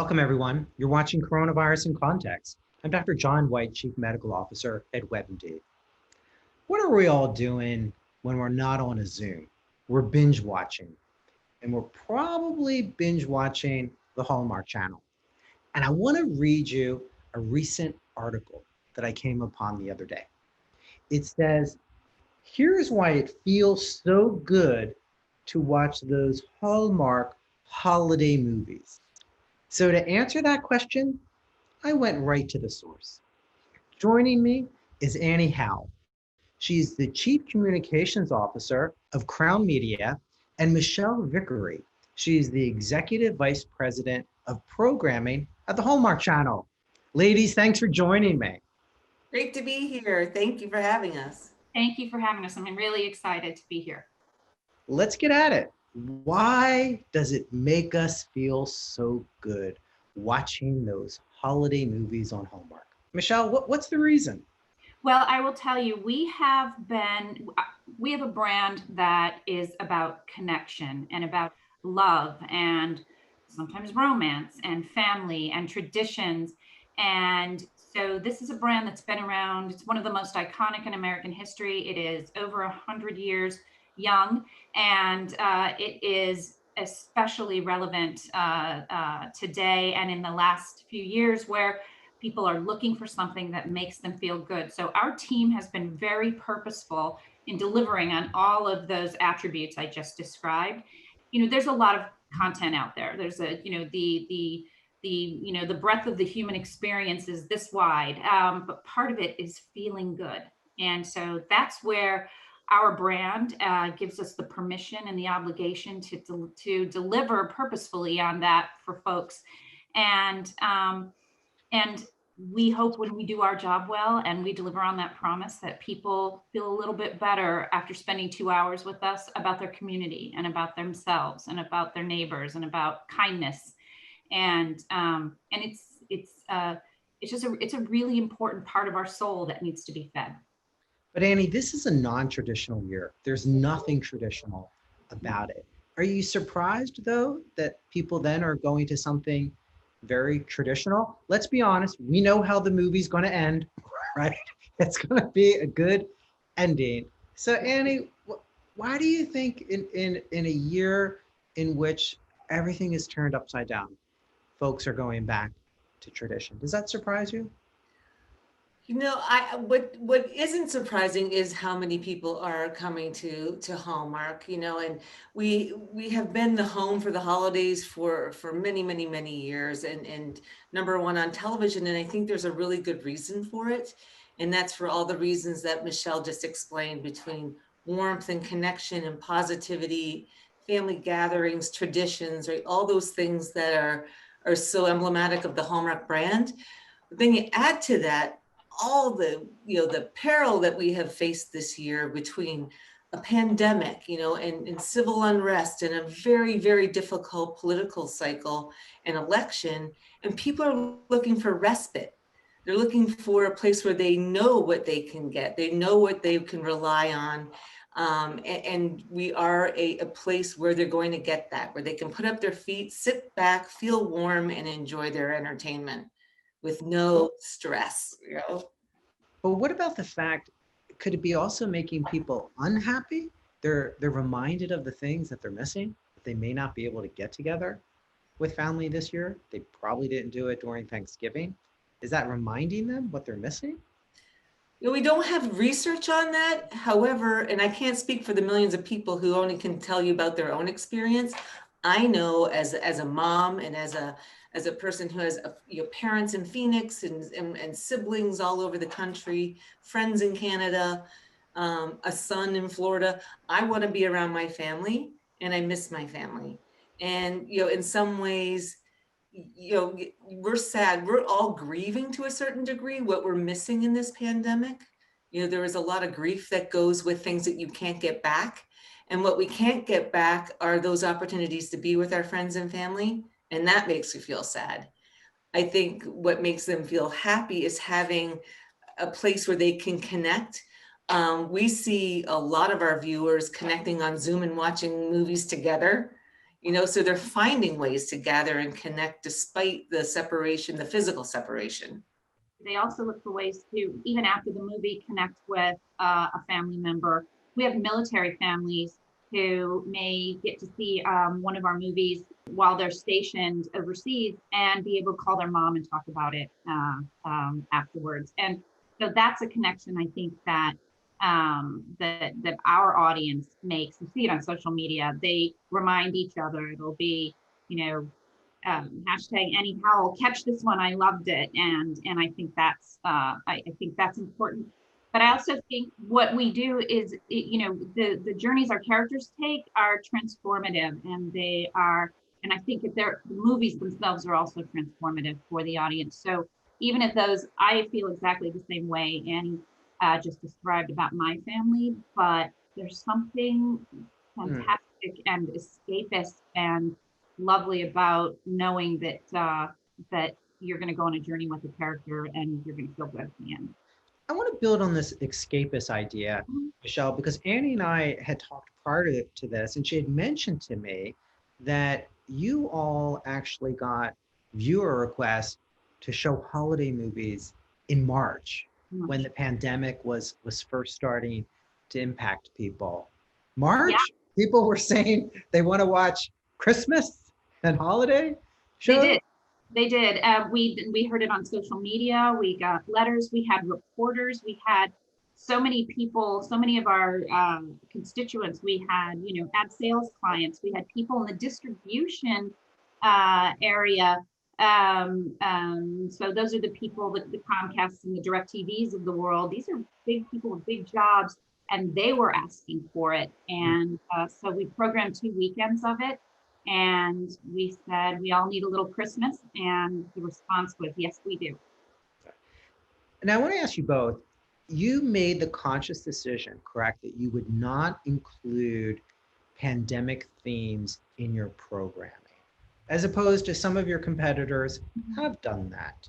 Welcome, everyone. You're watching Coronavirus in Context. I'm Dr. John Whyte, Chief Medical Officer at WebMD. What are we all doing when we're not on a Zoom? We're binge watching, and we're probably binge watching the Hallmark Channel. And I want to read you a recent article that I came upon the other day. It says, here's why it feels so good to watch those Hallmark holiday movies. So to answer that question, I went right to the source. Joining me is Annie Howell. She's the Chief Communications Officer of Crown Media, and Michelle Vicary. She's the Executive Vice President of Programming at the Hallmark Channel. Ladies, thanks for joining me. Great to be here. Thank you for having us. Thank you for having us. I'm really excited to be here. Let's get at it. Why does it make us feel so good watching those holiday movies on Hallmark? Michelle, what's the reason? Well, I will tell you, we have a brand that is about connection and about love and sometimes romance and family and traditions. And so this is a brand that's been around. It's one of the most iconic in American history. It is over 100 years young, and it is especially relevant today and in the last few years, where people are looking for something that makes them feel good. So our team has been very purposeful in delivering on all of those attributes I just described. You know, there's a lot of content out there. There's the breadth of the human experience is this wide, but part of it is feeling good. And so that's where our brand gives us the permission and the obligation to deliver purposefully on that for folks. And we hope when we do our job well and we deliver on that promise that people feel a little bit better after spending 2 hours with us about their community and about themselves and about their neighbors and about kindness. And it's a really important part of our soul that needs to be fed. But Annie, this is a non-traditional year. There's nothing traditional about it. Are you surprised, though, that people then are going to something very traditional? Let's be honest, we know how the movie's going to end, right? It's going to be a good ending. So Annie, why do you think in a year in which everything is turned upside down, folks are going back to tradition? Does that surprise you? You know, what isn't surprising is how many people are coming to Hallmark. You know, and we have been the home for the holidays for many years, and number one on television. And I think there's a really good reason for it, and that's for all the reasons that Michelle just explained, between warmth and connection and positivity, family gatherings, traditions, right? All those things that are so emblematic of the Hallmark brand. But then you add to that all the peril that we have faced this year, between a pandemic, and civil unrest, and a very difficult political cycle and election. And people are looking for respite. They're looking for a place where they know what they can get. They know what they can rely on. And we are a place where they're going to get that, where they can put up their feet, sit back, feel warm, and enjoy their entertainment with no stress, But what about the fact, could it be also making people unhappy? They're reminded of the things that they're missing, that they may not be able to get together with family this year. They probably didn't do it during Thanksgiving. Is that reminding them what they're missing? We don't have research on that. However, and I can't speak for the millions of people who only can tell you about their own experience. I know as a mom and as a person who has parents in Phoenix and siblings all over the country, friends in Canada, a son in Florida, I want to be around my family, and I miss my family. And, in some ways, we're sad. We're all grieving to a certain degree what we're missing in this pandemic. There is a lot of grief that goes with things that you can't get back. And what we can't get back are those opportunities to be with our friends and family. And that makes you feel sad. I think what makes them feel happy is having a place where they can connect. We see a lot of our viewers connecting on Zoom and watching movies together. So they're finding ways to gather and connect despite the separation, the physical separation. They also look for ways to, even after the movie, connect with a family member. We have military families who may get to see one of our movies while they're stationed overseas and be able to call their mom and talk about it afterwards. And so that's a connection I think that that our audience makes. You see it on social media. They remind each other. It'll be, hashtag Annie Howell, catch this one, I loved it. And I think that's I think that's important. But I also think what we do is, the journeys our characters take are transformative, and they are, and I think the movies themselves are also transformative for the audience. So even if those, I feel exactly the same way Annie just described about my family, but there's something fantastic and escapist and lovely about knowing that that you're going to go on a journey with a character and you're going to feel good at the end. I want to build on this escapist idea, Michelle, because Annie and I had talked prior to this, and she had mentioned to me that you all actually got viewer requests to show holiday movies in March when the pandemic was first starting to impact people. March, people were saying they want to watch Christmas and holiday shows. They did. We heard it on social media. We got letters. We had reporters. We had so many people, so many of our constituents. We had, ad sales clients. We had people in the distribution area. So those are the people, the Comcasts and the DirecTVs of the world. These are big people with big jobs, and they were asking for it. And so we programmed 2 weekends of it. And we said, we all need a little Christmas. And the response was, yes, we do. And I want to ask you both, you made the conscious decision, correct, that you would not include pandemic themes in your programming, as opposed to some of your competitors have done that.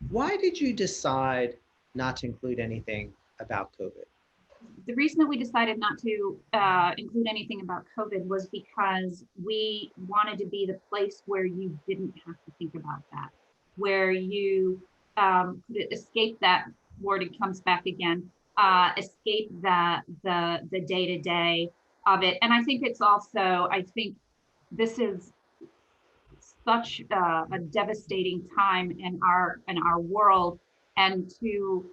Why did you decide not to include anything about COVID? The reason that we decided not to include anything about COVID was because we wanted to be the place where you didn't have to think about that, where you could escape that word, it comes back again, escape the day-to-day of it. And I think it's also, I think this is such a devastating time in our world, and to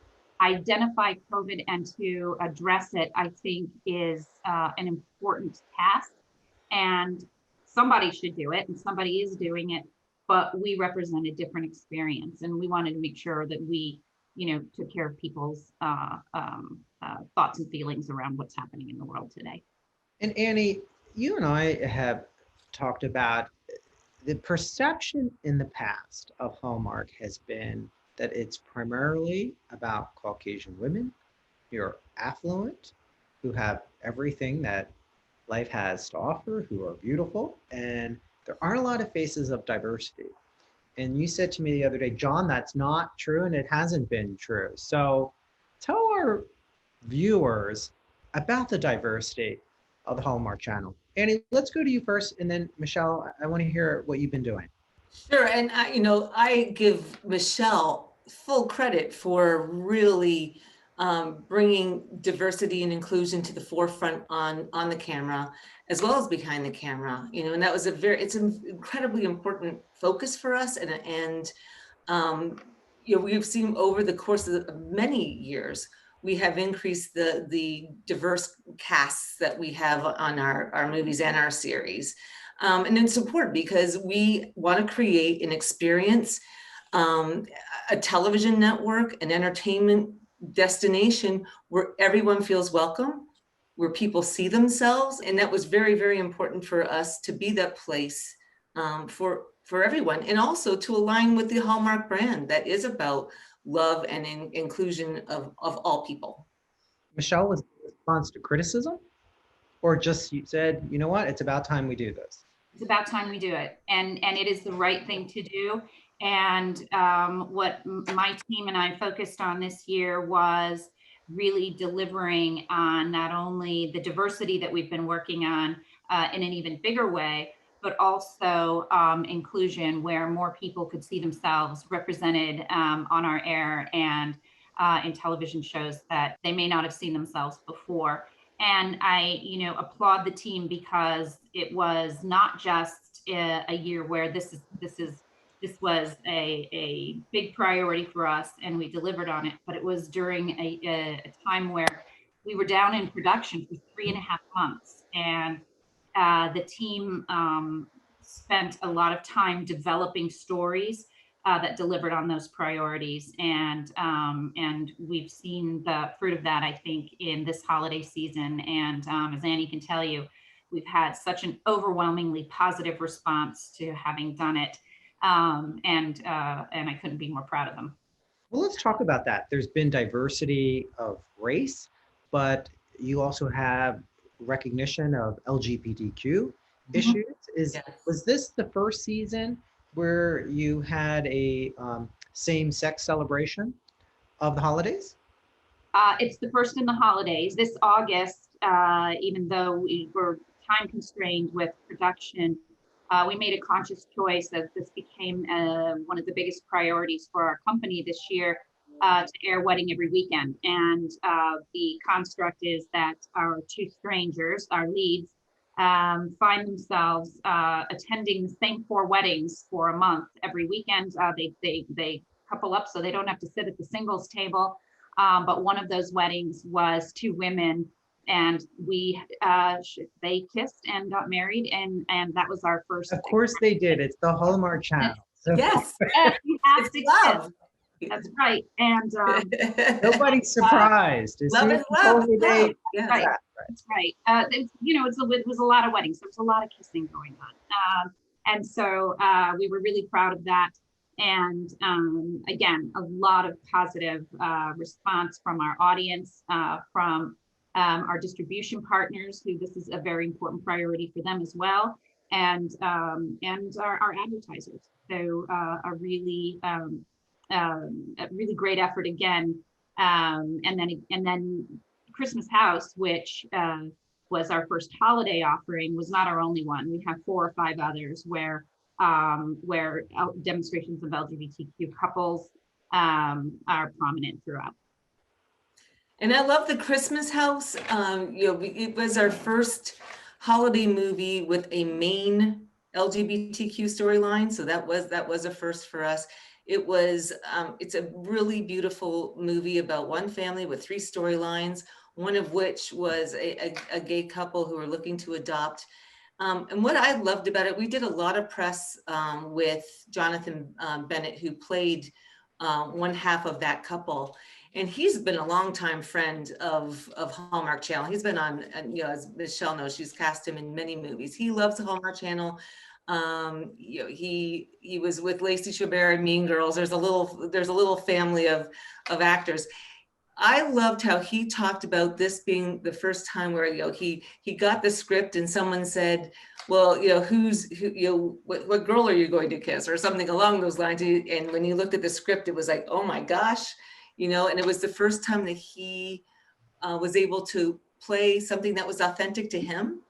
identify COVID and to address it, I think is an important task, and somebody should do it, and somebody is doing it, but we represent a different experience, and we wanted to make sure that we, took care of people's thoughts and feelings around what's happening in the world today. And Annie, you and I have talked about the perception in the past of Hallmark has been that it's primarily about Caucasian women who are affluent, who have everything that life has to offer, who are beautiful, and there aren't a lot of faces of diversity. And you said to me the other day, John, that's not true, and it hasn't been true. So tell our viewers about the diversity of the Hallmark Channel. Annie, let's go to you first, and then Michelle, I want to hear what you've been doing. Sure, and I give Michelle full credit for really bringing diversity and inclusion to the forefront on the camera, as well as behind the camera. And that was it's an incredibly important focus for us, and we've seen over the course of many years, we have increased the diverse casts that we have on our movies and our series. And it's important because we want to create an experience, a television network, an entertainment destination where everyone feels welcome, where people see themselves. And that was very, very important for us to be that place for everyone, and also to align with the Hallmark brand that is about love and inclusion of all people. Michelle, was the response to criticism, or just you said, you know what, it's about time we do this? It's about time we do it, and it is the right thing to do. And what my team and I focused on this year was really delivering on not only the diversity that we've been working on in an even bigger way, but also inclusion, where more people could see themselves represented on our air and in television shows that they may not have seen themselves before. And I, applaud the team, because it was not just a year where this was a big priority for us and we delivered on it, but it was during a time where we were down in production for 3.5 months. And the team spent a lot of time developing stories that delivered on those priorities. And we've seen the fruit of that, I think, in this holiday season. And as Annie can tell you, we've had such an overwhelmingly positive response to having done it. And I couldn't be more proud of them. Well, let's talk about that. There's been diversity of race, but you also have recognition of LGBTQ issues. Was this the first season where you had a same-sex celebration of the holidays? It's the first in the holidays. This August, even though we were time constrained with production, we made a conscious choice that this became one of the biggest priorities for our company this year, to air Wedding Every Weekend. And the construct is that our two strangers, our leads, find themselves attending the same 4 weddings for a month every weekend. They couple up so they don't have to sit at the singles table. But one of those weddings was 2 women, and they kissed and got married, and that was our first. Of course they did. It's the Hallmark Channel. So Yes, you have to love. That's right. And nobody's surprised. Love is love. Yeah. Right. That's right. It was a lot of weddings. There was a lot of kissing going on. And so we were really proud of that. And again, a lot of positive response from our audience, from our distribution partners, who this is a very important priority for them as well, and our advertisers. So a really great effort again. And then Christmas House, which was our first holiday offering, was not our only one. We have 4 or 5 others where demonstrations of LGBTQ couples are prominent throughout. And I love the Christmas House. It was our first holiday movie with a main LGBTQ storyline, so that was a first for us. It's a really beautiful movie about one family with 3 storylines, one of which was a gay couple who were looking to adopt. And what I loved about it, we did a lot of press with Jonathan Bennett, who played one half of that couple. And he's been a longtime friend of Hallmark Channel. He's been on, as Michelle knows, she's cast him in many movies. He loves the Hallmark Channel. He was with Lacey Chabert in Mean Girls. There's a little family of actors. I loved how he talked about this being the first time where he got the script and someone said, well, what girl are you going to kiss, or something along those lines. And when he looked at the script, it was like, oh my gosh, and it was the first time that he was able to play something that was authentic to him.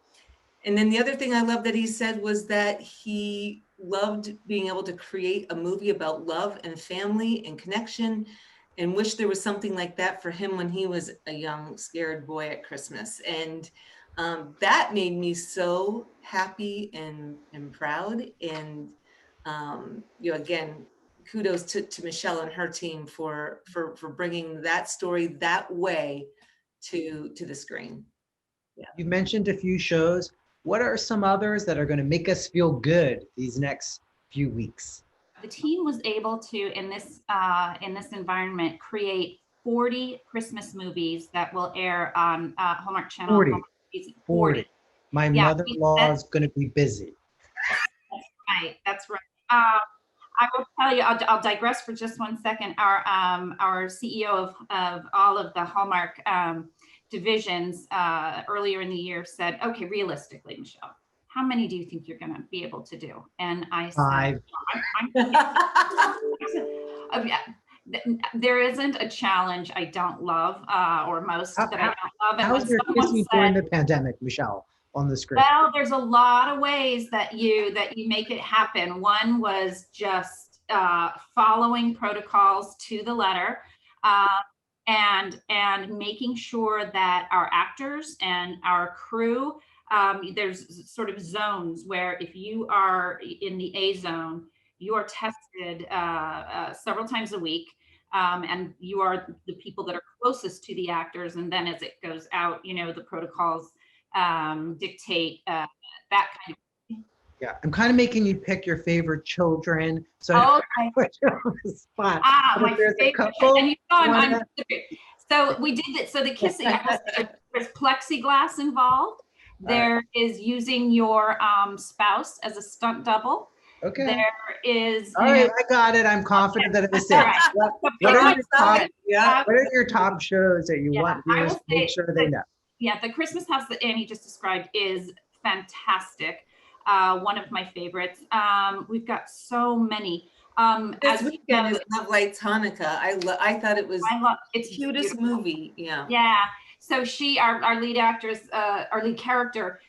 And then the other thing I loved that he said was that he loved being able to create a movie about love and family and connection, and wish there was something like that for him when he was a young, scared boy at Christmas. And that made me so happy and proud. And again, kudos to Michelle and her team for bringing that story that way to the screen. Yeah. You mentioned a few shows. What are some others that are going to make us feel good these next few weeks? The team was able to, in this environment, create 40 Christmas movies that will air on Hallmark Channel. 40. My mother-in-law is going to be busy. That's right. I will tell you, I'll digress for just one second. Our CEO of all of the Hallmark divisions earlier in the year said, okay, realistically, Michelle, how many do you think you're going to be able to do? And I said, 5. There isn't a challenge I don't love, or most that I don't love. How's your kissing during the pandemic, Michelle? on the screen? Well, there's a lot of ways that you make it happen. One was just following protocols to the letter, and making sure that our actors and our crew, there's sort of zones where if you are in the A zone, you are tested several times a week. And you are the people that are closest to the actors. And then as it goes out, the protocols dictate that kind of. Yeah, I'm kind of making you pick your favorite children. So Oh, I put you on the spot. But my if there's a favorite. couple, And I'm wanna- so we did it. So the kissing, there's plexiglass involved. There is using your spouse as a stunt double. okay. There is. All right, I got it. I'm confident that it was safe. All right. What are your top shows that you want I viewers will to make say sure they know? Yeah, the Christmas house that Annie just described is fantastic. One of my favorites. We've got so many. This weekend is Love Lights Hanukkah. I thought it was it's the cutest movie. Yeah. Yeah. So our lead actress, our lead character,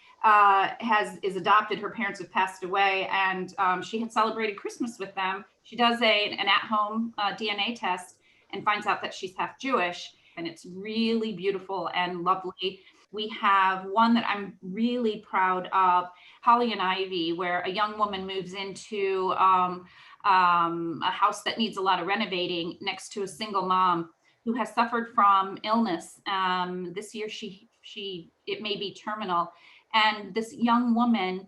is adopted. Her parents have passed away, and she had celebrated Christmas with them. She does an at-home DNA test and finds out that she's half Jewish, and it's really beautiful and lovely. We have one that I'm really proud of, Holly and Ivy, where a young woman moves into a house that needs a lot of renovating next to a single mom who has suffered from illness. This year, it may be terminal. And this young woman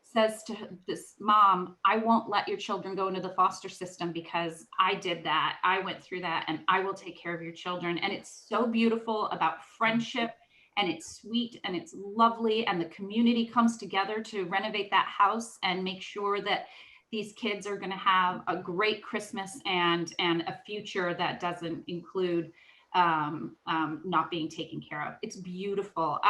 says to this mom, I won't let your children go into the foster system because I did that. I went through that, and I will take care of your children. And it's so beautiful about friendship, and it's sweet and it's lovely. And the community comes together to renovate that house and make sure that these kids are going to have a great Christmas and a future that doesn't include not being taken care of. It's beautiful.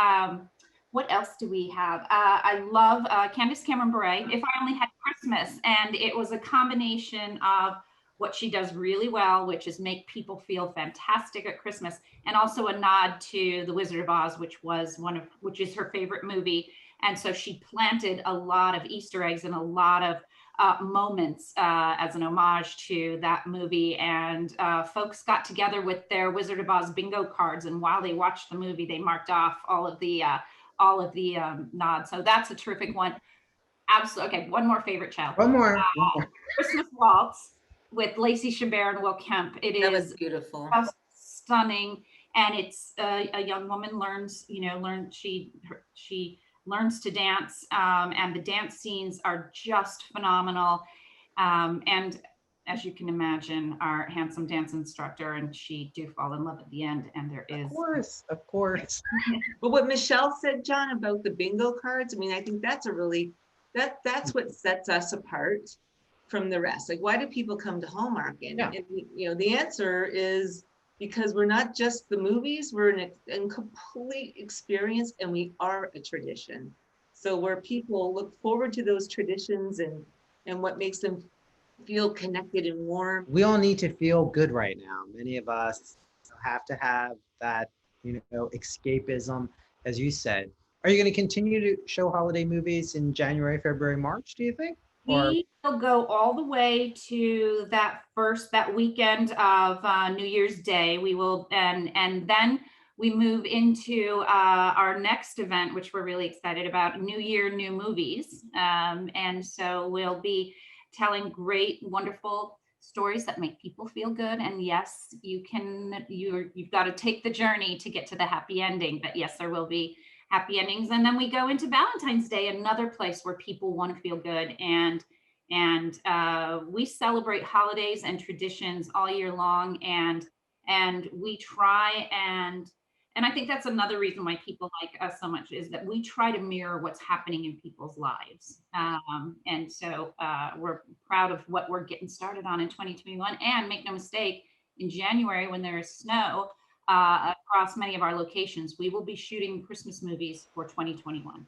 What else do we have? I love Candace Cameron Bure, If I Only Had Christmas. And it was a combination of what she does really well, which is make people feel fantastic at Christmas, and also a nod to The Wizard of Oz, which is her favorite movie. And so she planted a lot of Easter eggs and a lot of moments as an homage to that movie. And folks got together with their Wizard of Oz bingo cards, and while they watched the movie, they marked off all of the nods. So that's a terrific one. Absolutely. Okay, one more favorite child. One more. Christmas Waltz with Lacey Chabert and Will Kemp. That was beautiful. Stunning. And it's a young woman she learns to dance, and the dance scenes are just phenomenal. And as you can imagine, our handsome dance instructor and she do fall in love at the end. And there is. Of course. But what Michelle said, John, about the bingo cards, I mean, I think that's that's what sets us apart from the rest. Like, why do people come to Hallmark? And the answer is because we're not just the movies, we're an complete experience, and we are a tradition. So where people look forward to those traditions and what makes them feel connected and warm. We all need to feel good right now. Many of us have to have that, escapism, as you said. Are you going to continue to show holiday movies in January, February, March, do you think? We will go all the way to that weekend of New Year's Day. We will, and then we move into our next event, which we're really excited about, New Year, New Movies. And so we'll be telling great, wonderful stories that make people feel good. And yes, you've got to take the journey to get to the happy ending. But yes, there will be happy endings. And then we go into Valentine's Day, another place where people want to feel good. And we celebrate holidays and traditions all year long. And we try and I think that's another reason why people like us so much, is that we try to mirror what's happening in people's lives. And so we're proud of what we're getting started on in 2021. And make no mistake, in January, when there is snow across many of our locations, we will be shooting Christmas movies for 2021.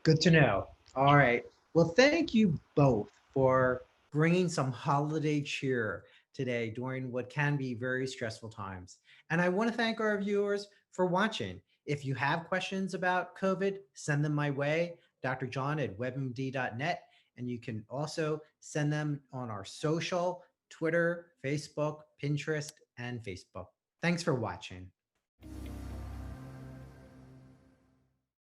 Good to know. All right. Well, thank you both for bringing some holiday cheer today during what can be very stressful times. And I want to thank our viewers for watching. If you have questions about COVID, send them my way, Dr. John at webmd.net. And you can also send them on our social, Twitter, Facebook, Pinterest, and Facebook. Thanks for watching.